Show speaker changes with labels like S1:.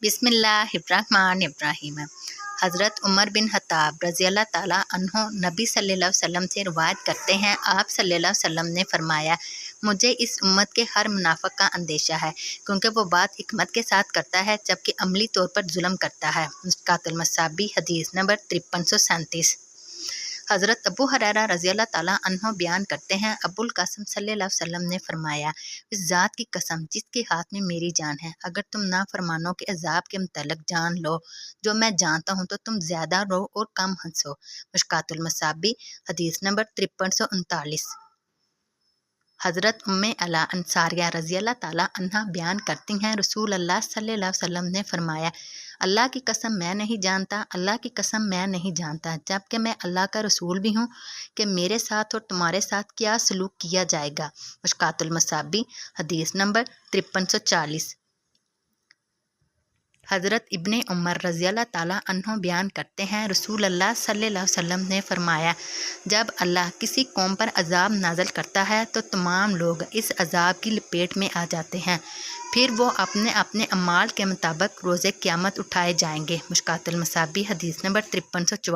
S1: बिस्मिल्लाहिर्रहमानिर्रहीम। हज़रत Umar bin Khattab रज़ी अल्लाह ताला अन्हो नबी सल्लल्लाहु अलैहि वसल्लम से रिवायत करते हैं, आप सल्लल्लाहु अलैहि वसल्लम ने फरमाया, मुझे इस उम्मत के हर मुनाफिक का अंदेशा है, क्योंकि वो बात हिकमत के साथ करता है जबकि अमली तौर पर जुल्म करता है। मुश्कातुल मसाबी हदीस नंबर 5337। हज़रत अबू हुरैरा रज़ी अल्लाह ताला अन्हो बयान करते हैं, अबुल कासिम सल्लल्लाहु अलैहि वसल्लम ने फरमाया, इस ज़ात की कसम जिसके हाथ में मेरी जान है, अगर तुम नाफरमानों के अजाब के मुतल्लिक़ जान लो जो मैं जानता हूँ तो तुम ज़्यादा रो और कम हंसो। मुश्कातुल मसाबी हदीस नंबर 5339। हज़रत उम्मे अला अंसारिया रज़ी अल्लाह ताला अन्हा बयान करती हैं, रसूल अल्लाह सल्लल्लाहु अलैहि वसल्लम ने फरमाया, अल्लाह की कसम मैं नहीं जानता, अल्लाह की कसम मैं नहीं जानता, जबकि मैं अल्लाह का रसूल भी हूँ, कि मेरे साथ और तुम्हारे साथ क्या सलूक किया जाएगा। मुश्कातुल मसाबी हदीस नंबर 5340। हज़रत इब्ने उमर रज़ी अल्लाह ताला अन्हो बयान करते हैं, रसूल अल्लाह सल्लल्लाहु अलैहि वसल्लम ने फरमाया, जब अल्लाह किसी कौम पर अजाब नाज़िल करता है तो तमाम लोग इस अजाब की लपेट में आ जाते हैं, फिर वो अपने अपने अमाल के मुताबिक रोज़े क़यामत उठाए जाएंगे। मुश्कातुल मसाबी हदीस नंबर 5344।